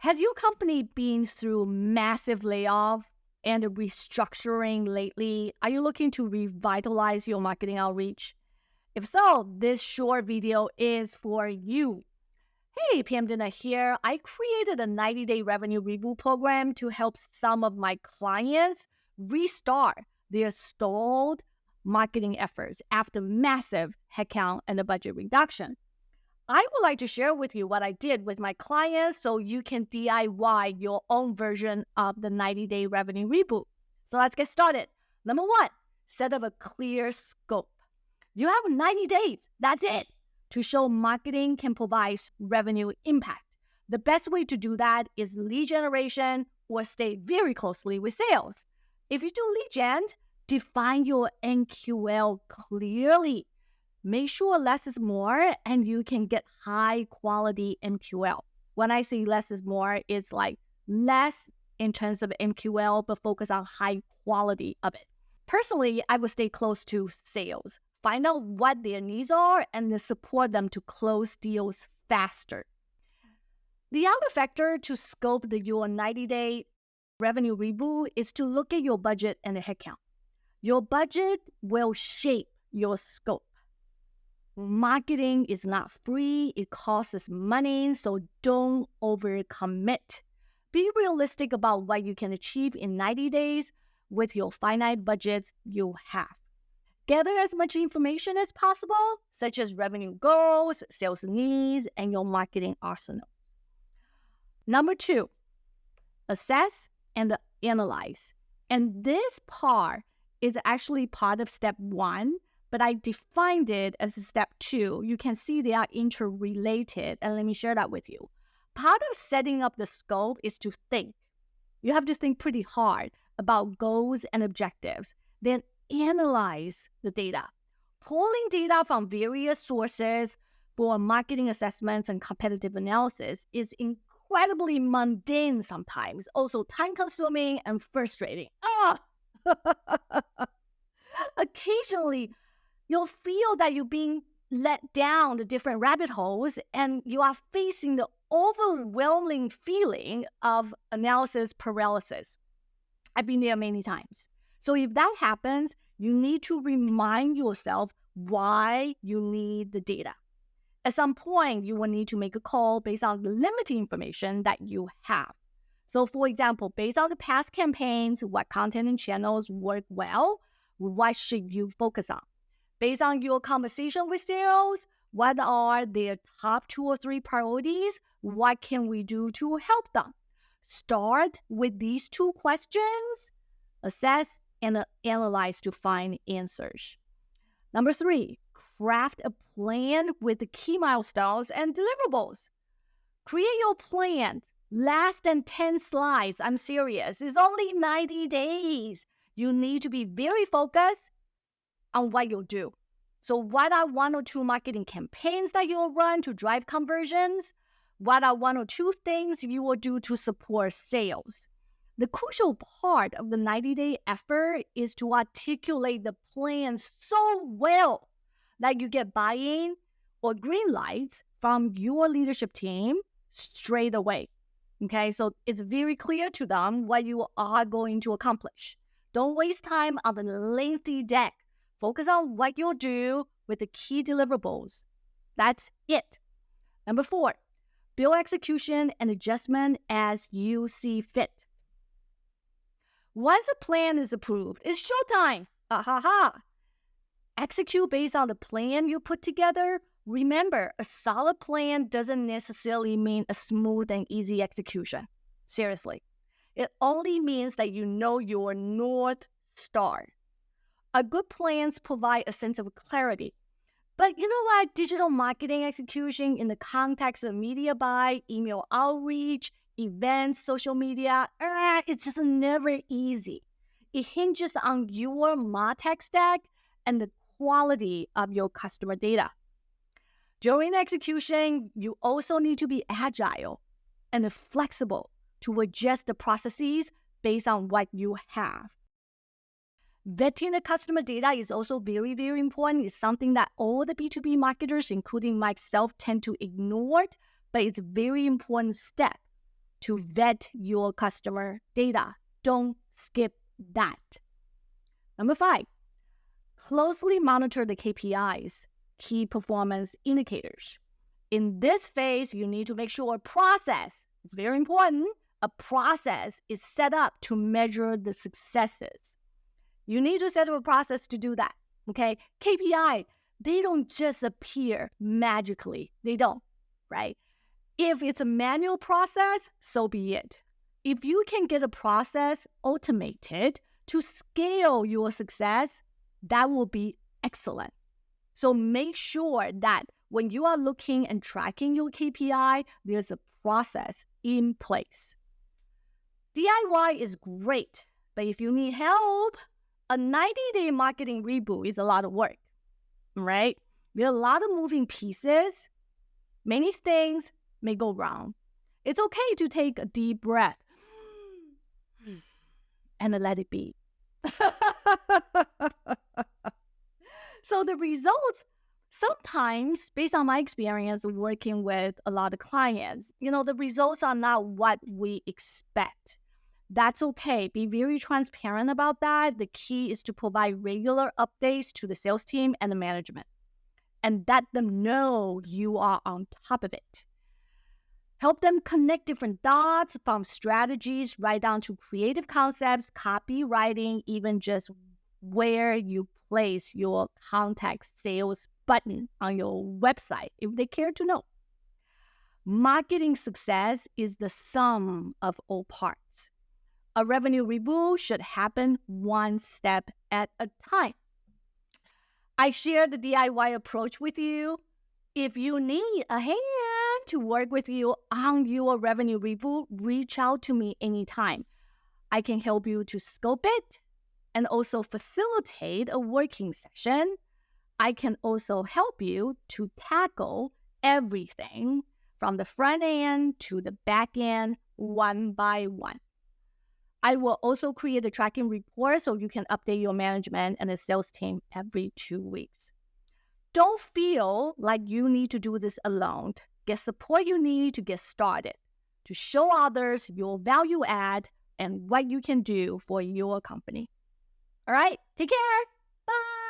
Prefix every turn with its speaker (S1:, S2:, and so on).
S1: Has your company been through massive layoff and restructuring lately? Are you looking to revitalize your marketing outreach? If so, this short video is for you. Hey, Pam Didner here. I created a 90-day revenue reboot program to help some of my clients restart their stalled marketing efforts after massive headcount and a budget reduction. I would like to share with you what I did with my clients so you can DIY your own version of the 90-day revenue reboot. So let's get started. Number one, set up a clear scope. You have 90 days, that's it, to show marketing can provide revenue impact. The best way to do that is lead generation or stay very closely with sales. If you do lead gen, define your NQL clearly. Make sure less is more and you can get high quality MQL. When I say less is more, it's like less in terms of MQL, but focus on high quality of it. Personally, I would stay close to sales. Find out what their needs are and then support them to close deals faster. The other factor to scope your 90-day revenue reboot is to look at your budget and the headcount. Your budget will shape your scope. Marketing is not free, it costs money, so don't overcommit. Be realistic about what you can achieve in 90 days with your finite budgets you have. Gather as much information as possible, such as revenue goals, sales needs, and your marketing arsenals. Number two, assess and analyze. And this part is actually part of step one, but I defined it as a step two. You can see they are interrelated, and let me share that with you. Part of setting up the scope is to think. You have to think pretty hard about goals and objectives, then analyze the data. Pulling data from various sources for marketing assessments and competitive analysis is incredibly mundane sometimes, also time-consuming and frustrating. Occasionally, you'll feel that you're being led down the different rabbit holes and you are facing the overwhelming feeling of analysis paralysis. I've been there many times. So if that happens, you need to remind yourself why you need the data. At some point, you will need to make a call based on the limited information that you have. So for example, based on the past campaigns, what content and channels work well, what should you focus on? Based on your conversation with sales, what are their top 2 or 3 priorities? What can we do to help them? Start with these 2 questions, assess and analyze to find answers. Number 3, craft a plan with the key milestones and deliverables. Create your plan. Less than 10 slides. I'm serious. It's only 90 days. You need to be very focused on what you'll do. So what are 1 or 2 marketing campaigns that you'll run to drive conversions? What are 1 or 2 things you will do to support sales? The crucial part of the 90-day effort is to articulate the plan so well that you get buy-in or green lights from your leadership team straight away. Okay, so it's very clear to them what you are going to accomplish. Don't waste time on the lengthy deck. Focus on what you'll do with the key deliverables. That's it. Number 4, build execution and adjustment as you see fit. Once a plan is approved, it's showtime. Execute based on the plan you put together. Remember, a solid plan doesn't necessarily mean a smooth and easy execution. Seriously. It only means that you know your North Star. A good plans provide a sense of clarity. But you know what? Digital marketing execution in the context of media buy, email outreach, events, social media, it's just never easy. It hinges on your MarTech stack and the quality of your customer data. During the execution, you also need to be agile and flexible to adjust the processes based on what you have. Vetting the customer data is also very, very important. It's something that all the B2B marketers, including myself, tend to ignore, but it's a very important step. to vet your customer data. Don't skip that. Number 5, closely monitor the KPIs, key performance indicators. In this phase, you need to make sure a process, it's very important, a process is set up to measure the successes. You need to set up a process to do that, okay? KPI, they don't just appear magically. They don't, right? If it's a manual process, so be it. If you can get a process automated to scale your success, that will be excellent. So make sure that when you are looking and tracking your KPI, there's a process in place. DIY is great, but if you need help, a 90-day marketing reboot is a lot of work, right? There are a lot of moving pieces. Many things may go wrong. It's okay to take a deep breath and let it be. So the results, sometimes, based on my experience working with a lot of clients, the results are not what we expect. That's okay. Be very transparent about that. The key is to provide regular updates to the sales team and the management and let them know you are on top of it. Help them connect different dots from strategies right down to creative concepts, copywriting, even just where you place your contact sales button on your website if they care to know. Marketing success is the sum of all parts. A revenue reboot should happen one step at a time. I share the DIY approach with you. If you need a hand to work with you on your revenue reboot, reach out to me anytime. I can help you to scope it and also facilitate a working session. I can also help you to tackle everything from the front end to the back end one by one. I will also create a tracking report so you can update your management and the sales team every 2 weeks. Don't feel like you need to do this alone. Get support you need to get started, to show others your value add and what you can do for your company. All right, take care. Bye.